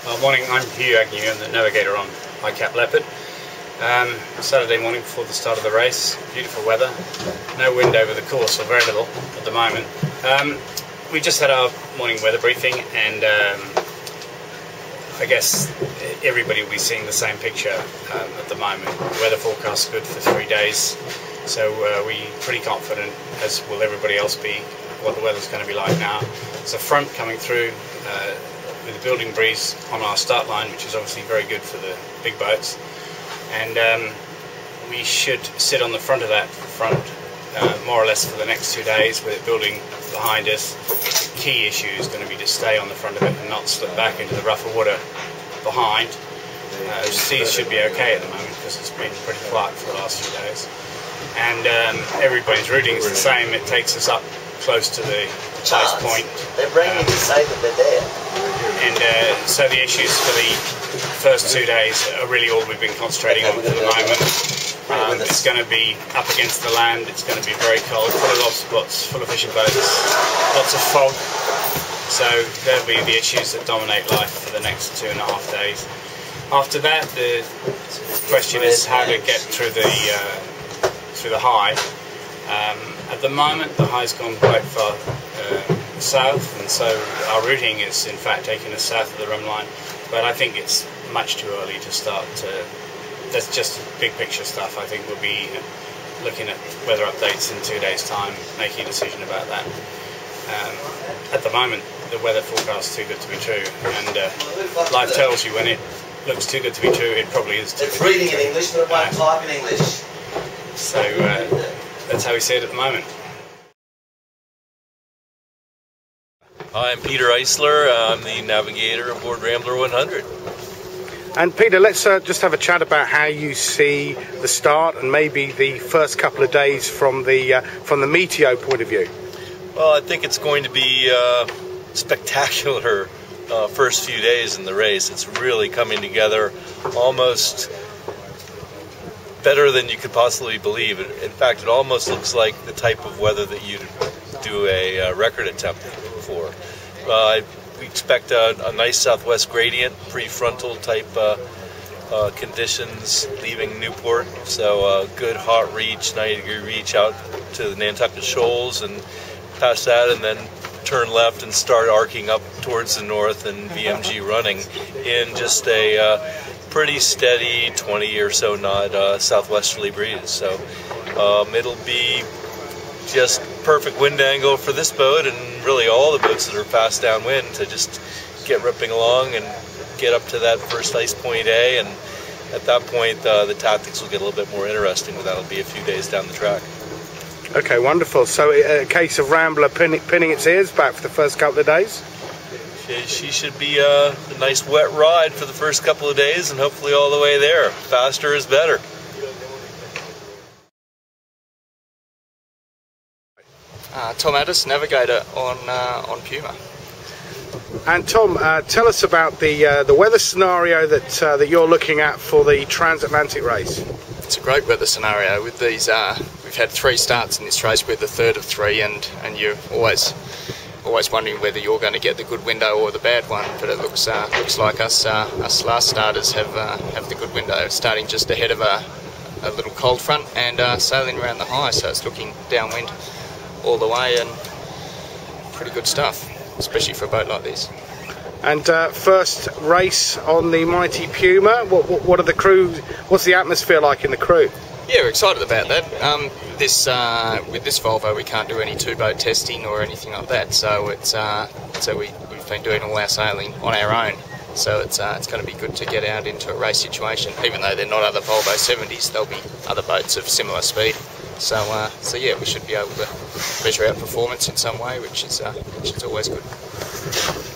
Morning, I'm Hugh Agnew, I'm the navigator on ICAP Leopard. Saturday morning before the start of the race, beautiful weather, no wind over the course, or very little at the moment. We just had our morning weather briefing, and I guess everybody will be seeing the same picture at the moment. The weather forecast is good for 3 days, so we're pretty confident, as will everybody else be, what the weather's going to be like now. There's a front coming through with a building breeze on our start line, which is obviously very good for the big boats, and we should sit on the front of that front more or less for the next 2 days with it building behind us. The key issue is going to be to stay on the front of it and not slip back into the rougher water behind. The seas should be okay at the moment because it's been pretty quiet for the last few days, and everybody's routing is the same. It takes us up close to the base point. They're bringing to say that they're there. And so the issues for the first 2 days are really all we've been concentrating on for the moment. It's going to be up against the land, it's going to be very cold, full of lobster boats, full of fishing boats, lots of fog. So there'll be the issues that dominate life for the next 2.5 days. After that, the question is how to get through the high. At the moment, the high's gone quite far south, and so our routing is in fact taking us south of the rim line, but I think it's much too early to start that's just big picture stuff. I think we'll be looking at weather updates in 2 days' time, making a decision about that. At the moment, the weather forecast is too good to be true, and life tells you when it looks too good to be true, it probably is too good to be true. It's reading in English, but it won't type in English. So that's how we see it at the moment. Hi, I'm Peter Eisler. I'm the navigator aboard Rambler 100. And Peter, let's just have a chat about how you see the start and maybe the first couple of days from the meteo point of view. Well, I think it's going to be spectacular first few days in the race. It's really coming together almost better than you could possibly believe. In fact, it almost looks like the type of weather that you'd do a record attempt for. We expect a nice southwest gradient, prefrontal type conditions leaving Newport, so good hot reach, 90-degree reach out to the Nantucket Shoals, and past that, and then turn left and start arcing up towards the north and VMG running in just a pretty steady 20 or so knot southwesterly breeze. So it'll be just perfect wind angle for this boat and really all the boats that are fast downwind to just get ripping along and get up to that first ice point A, and at that point the tactics will get a little bit more interesting, but that'll be a few days down the track. Okay, wonderful. So a case of Rambler pinning its ears back for the first couple of days? She should be a nice wet ride for the first couple of days, and hopefully all the way there. Faster is better. Tom Addis, navigator on Puma. And Tom, tell us about the weather scenario that you're looking at for the Transatlantic Race. It's a great weather scenario with these. We've had 3 starts in this race. We're the third of 3, and you're always wondering whether you're going to get the good window or the bad one. But it looks like us last starters have the good window, starting just ahead of a little cold front and sailing around the high. So it's looking downwind all the way, and pretty good stuff, especially for a boat like this. And first race on the mighty Puma. What are the crew? What's the atmosphere like in the crew? Yeah, we're excited about that. With this Volvo, we can't do any 2-boat testing or anything like that. So we've been doing all our sailing on our own. So it's going to be good to get out into a race situation. Even though they're not other Volvo 70s, there'll be other boats of similar speed. So yeah, we should be able to measure our performance in some way, which is always good.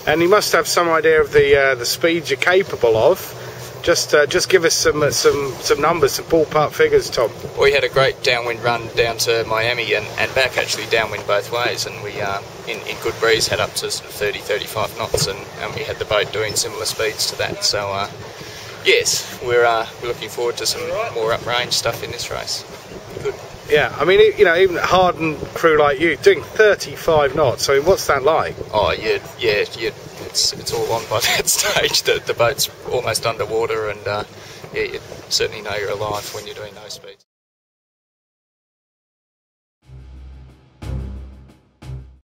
And you must have some idea of the speeds you're capable of. Just give us some numbers, some ballpark figures, Tom. We had a great downwind run down to Miami and back, actually downwind both ways, and we in good breeze had up to sort of 30-35 knots, and we had the boat doing similar speeds to that. So yes, we're looking forward to some more uprange stuff in this race. Good. Yeah, I mean, you know, even a hardened crew like you doing 35 knots. I mean, what's that like? Oh yeah. It's all on by that stage. The boat's almost underwater, and yeah, you certainly know you're alive when you're doing those speeds.